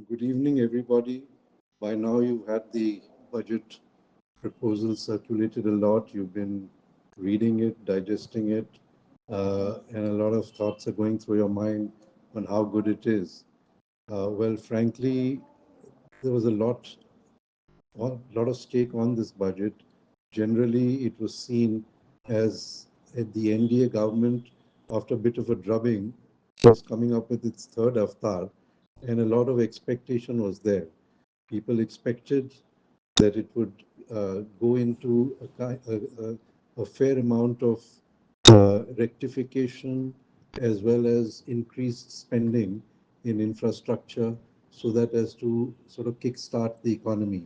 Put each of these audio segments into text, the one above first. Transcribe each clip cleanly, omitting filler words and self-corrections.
Good evening, everybody. By now, you've had the budget proposal circulated a lot. You've been reading it, digesting it, and a lot of thoughts are going through your mind on how good it is. Well, frankly, there was a lot of stake on this budget. Generally, it was seen as the NDA government, after a bit of a drubbing, was coming up with its third avatar, and a lot of expectation was there. People expected that it would go into a fair amount of rectification as well as increased spending in infrastructure so that as to sort of kickstart the economy.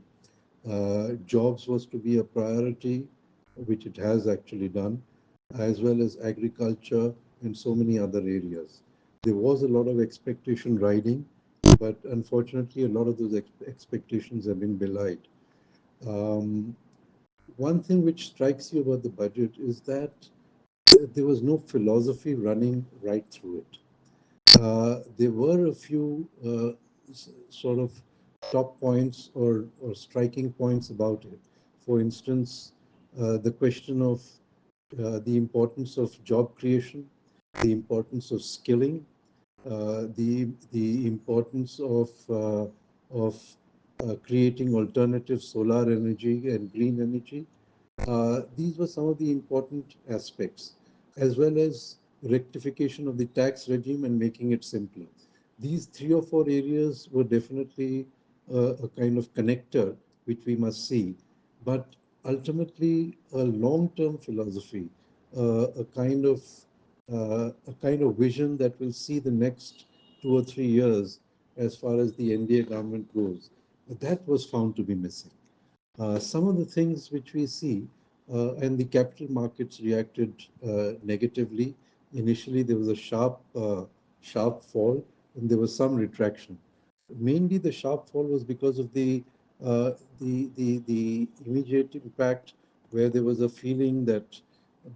Jobs was to be a priority, which it has actually done, as well as agriculture and so many other areas. There was a lot of expectation riding, but unfortunately, a lot of those expectations have been belied. Um, One thing which strikes you about the budget is that there was no philosophy running right through it. There were a few sort of top points or striking points about it. For instance, the question of the importance of job creation, the importance of skilling, the importance of creating alternative solar energy and green energy. These were some of the important aspects, as well as rectification of the tax regime and making it simpler. These three or four areas were definitely a kind of connector which we must see, but ultimately a long-term philosophy, a kind of vision that will see the next 2 or 3 years as far as the NDA government goes. That was found to be missing. Some of the things which we see, and the capital markets reacted negatively. Initially, there was a sharp fall, and there was some retraction. Mainly, the sharp fall was because of the immediate impact, where there was a feeling that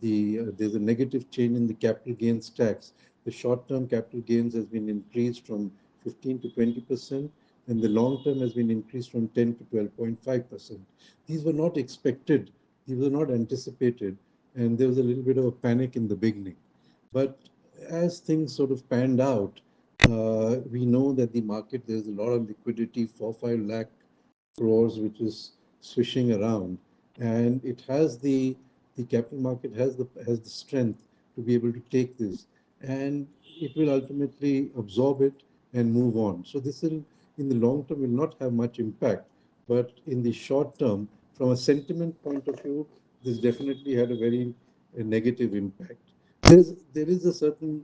there's a negative change in the capital gains tax. The short-term capital gains has been increased from 15 to 20%, and the long term has been increased from 10 to 12.5%. These were not expected, these were not anticipated, and there was a little bit of a panic in the beginning. But as things sort of panned out, we know that the market, there's a lot of liquidity, 4-5 lakh crores, which is swishing around, and it has the capital market has the strength to be able to take this, and it will ultimately absorb it and move on. So this will, in the long term, will not have much impact, but in the short term, from a sentiment point of view, this definitely had a very negative impact. There is a certain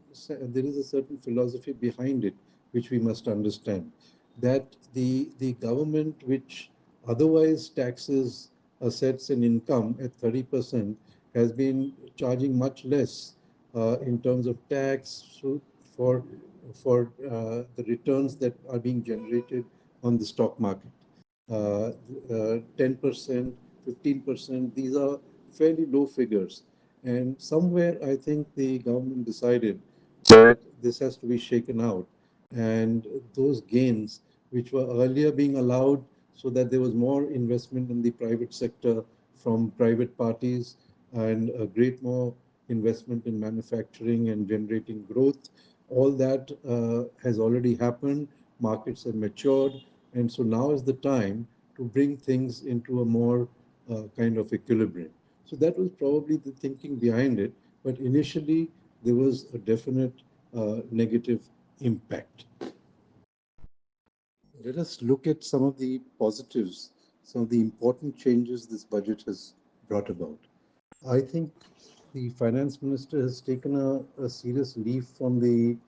philosophy behind it, which we must understand, that the government, which otherwise taxes assets and income at 30%, has been charging much less in terms of tax for the returns that are being generated on the stock market. 10%, 15%, these are fairly low figures. And somewhere I think the government decided that this has to be shaken out. And those gains, which were earlier being allowed so that there was more investment in the private sector from private parties and a great more investment in manufacturing and generating growth, all that has already happened. Markets have matured. And so now is the time to bring things into a more kind of equilibrium. So that was probably the thinking behind it. But initially, there was a definite negative impact. Let us look at some of the positives, some of the important changes this budget has brought about. I think the finance minister has taken a serious leaf from the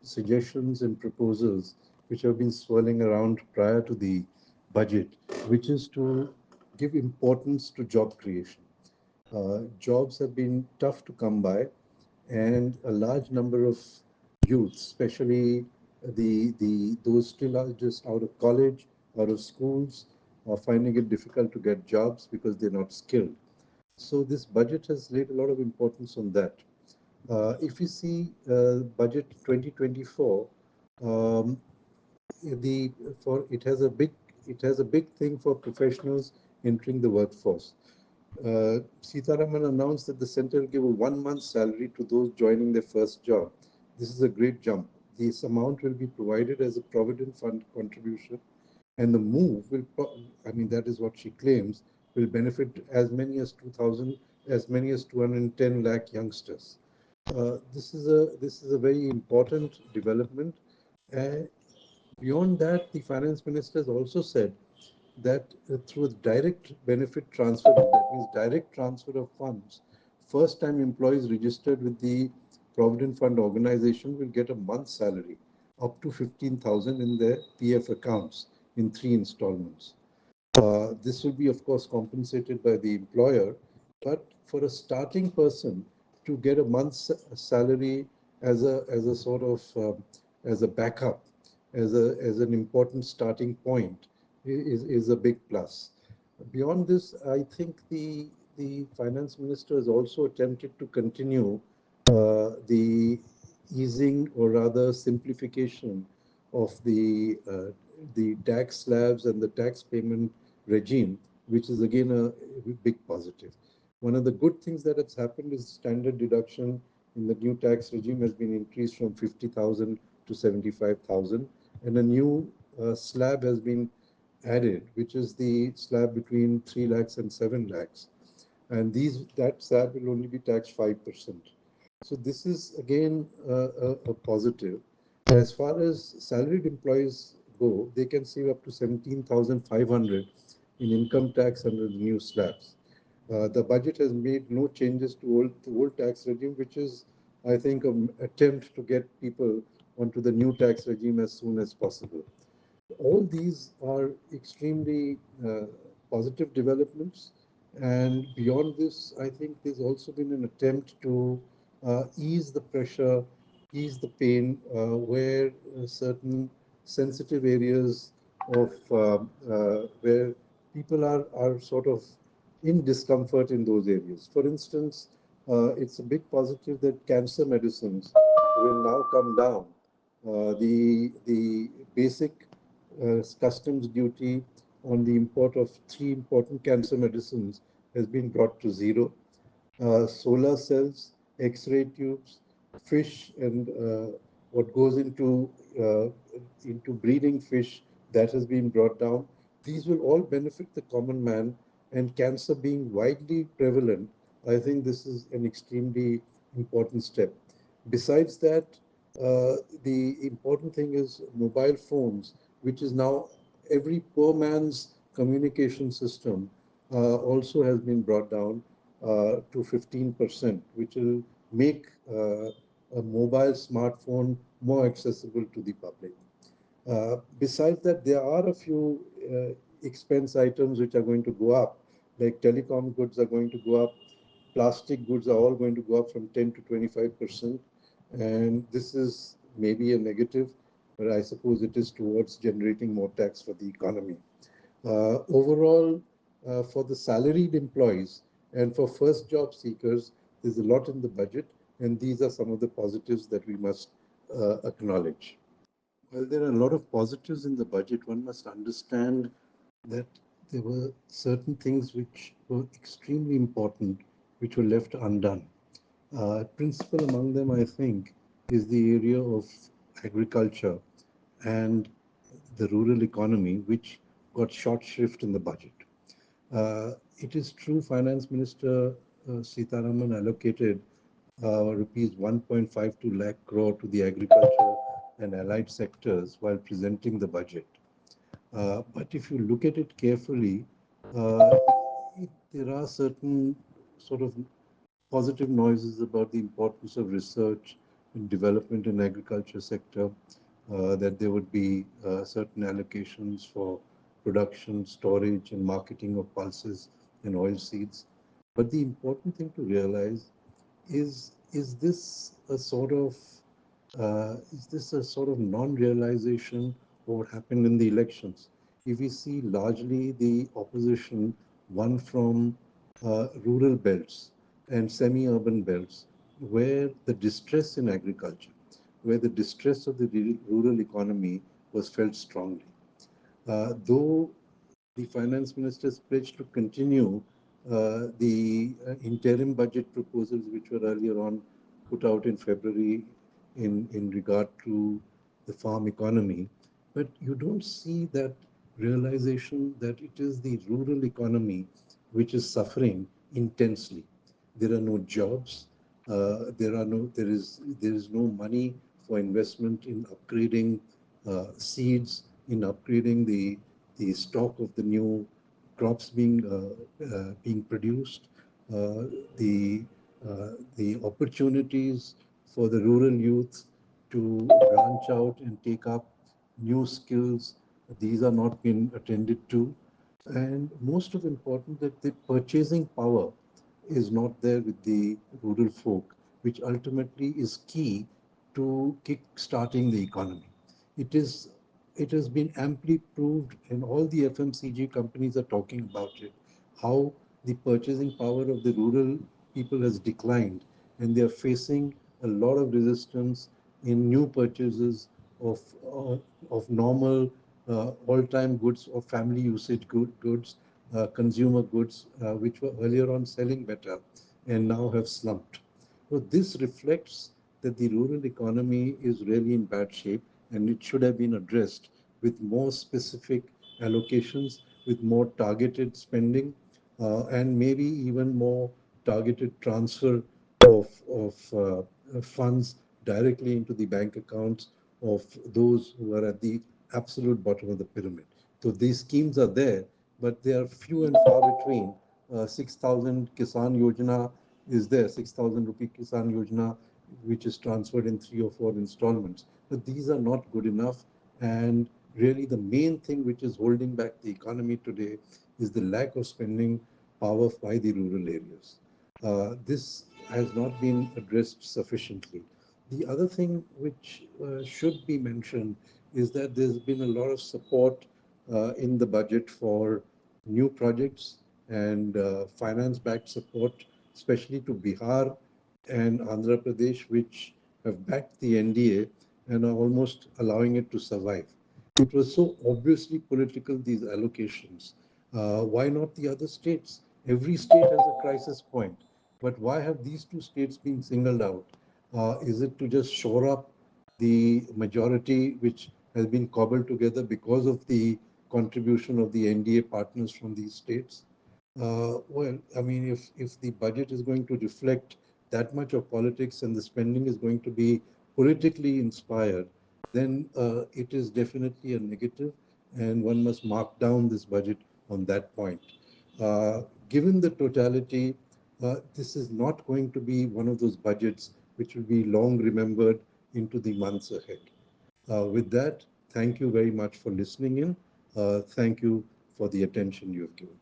suggestions and proposals which have been swirling around prior to the budget, which is to give importance to job creation. Jobs have been tough to come by, and a large number of youths, especially the those still are just out of college, out of schools, are finding it difficult to get jobs because they're not skilled. So this budget has laid a lot of importance on that. If you see budget 2024, um, the for it has a big thing for professionals entering the workforce. Sitaraman announced that the center will give a 1 month salary to those joining their first job. This is a great jump. This amount will be provided as a provident fund contribution, and the move will, I mean, that is what she claims, will benefit as many as 210 lakh youngsters. This is a very important development. And beyond that, the finance minister has also said that through direct benefit transfer, that means direct transfer of funds, first time employees registered with the Provident Fund organization will get a month's salary up to 15,000 in their PF accounts in 3 installments. This will be, of course, compensated by the employer, but for a starting person to get a month's salary as a sort of as a backup, as an important starting point, is a big plus. Beyond this, I think the finance minister has also attempted to continue the easing or rather simplification of the tax slabs and the tax payment regime, which is again a big positive. One of the good things that has happened is standard deduction in the new tax regime has been increased from 50,000 to 75,000, and a new slab has been added, which is the slab between 3 lakhs and 7 lakhs. And that slab will only be taxed 5%. So this is again a positive. As far as salaried employees go, they can save up to 17,500 in income tax under the new slabs. The budget has made no changes to old tax regime, which is, I think, an attempt to get people onto the new tax regime as soon as possible. All these are extremely positive developments. And beyond this, I think there's also been an attempt to ease the pressure, ease the pain, where certain sensitive areas of where people are sort of in discomfort in those areas. For instance, it's a big positive that cancer medicines will now come down. The basic customs duty on the import of three important cancer medicines has been brought to zero. Solar cells, X-ray tubes, fish, and what goes into breeding fish, that has been brought down. These will all benefit the common man, and cancer being widely prevalent, I think this is an extremely important step. Besides that, the important thing is mobile phones, which is now every poor man's communication system, also has been brought down to 15%, which will make a mobile smartphone more accessible to the public. Besides that, there are a few expense items which are going to go up, like telecom goods are going to go up, plastic goods are all going to go up from 10 to 25%. And this is maybe a negative, but I suppose it is towards generating more tax for the economy. Overall, for the salaried employees and for first job seekers, there's a lot in the budget, and these are some of the positives that we must acknowledge. Well, there are a lot of positives in the budget. One must understand that there were certain things which were extremely important, which were left undone. Principal among them, I think, is the area of agriculture and the rural economy, which got short shrift in the budget. It is true, Finance Minister Sitaraman allocated rupees 1.52 lakh crore to the agriculture and allied sectors while presenting the budget. But if you look at it carefully, uh, there are certain sort of positive noises about the importance of research and development in agriculture sector, that there would be certain allocations for production, storage, and marketing of pulses and oil seeds. But the important thing to realize is this a sort of non-realization of what happened in the elections? If we see largely the opposition won from rural belts and semi-urban belts, where the distress in agriculture, where the distress of the rural economy was felt strongly. Though the finance minister's pledge to continue the interim budget proposals, which were earlier on put out in February in regard to the farm economy, but you don't see that realization that it is the rural economy which is suffering intensely. There are no jobs. There is no money for investment in upgrading seeds, in upgrading the stock of the new crops being produced. Uh, the the opportunities for the rural youth to branch out and take up new skills, these are not being attended to. And most of important, that the purchasing power is not there with the rural folk, which ultimately is key to kick starting the economy. It is it has been amply proved, and all the FMCG companies are talking about it, how the purchasing power of the rural people has declined, and they are facing a lot of resistance in new purchases of uh, of normal all-time goods or family usage goods, consumer goods, which were earlier on selling better and now have slumped. So this reflects that the rural economy is really in bad shape, and it should have been addressed with more specific allocations, with more targeted spending, and maybe even more targeted transfer of funds directly into the bank accounts of those who are at the absolute bottom of the pyramid. So these schemes are there, but they are few and far between. 6,000 Kisan Yojana is there, 6,000 rupee Kisan Yojana, which is transferred in 3 or 4 installments. But these are not good enough. And really, the main thing which is holding back the economy today is the lack of spending power by the rural areas. This has not been addressed sufficiently. The other thing which should be mentioned is that there's been a lot of support in the budget for new projects and finance-backed support, especially to Bihar and Andhra Pradesh, which have backed the NDA and are almost allowing it to survive. It was so obviously political, these allocations. Why not the other states? Every state has a crisis point. But why have these two states been singled out? Is it to just shore up the majority which has been cobbled together because of the contribution of the NDA partners from these states? Well, I mean, if the budget is going to reflect that much of politics and the spending is going to be politically inspired, then it is definitely a negative, and one must mark down this budget on that point. Given the totality, this is not going to be one of those budgets which will be long remembered into the months ahead. With that, thank you very much for listening in. Thank you for the attention you have given.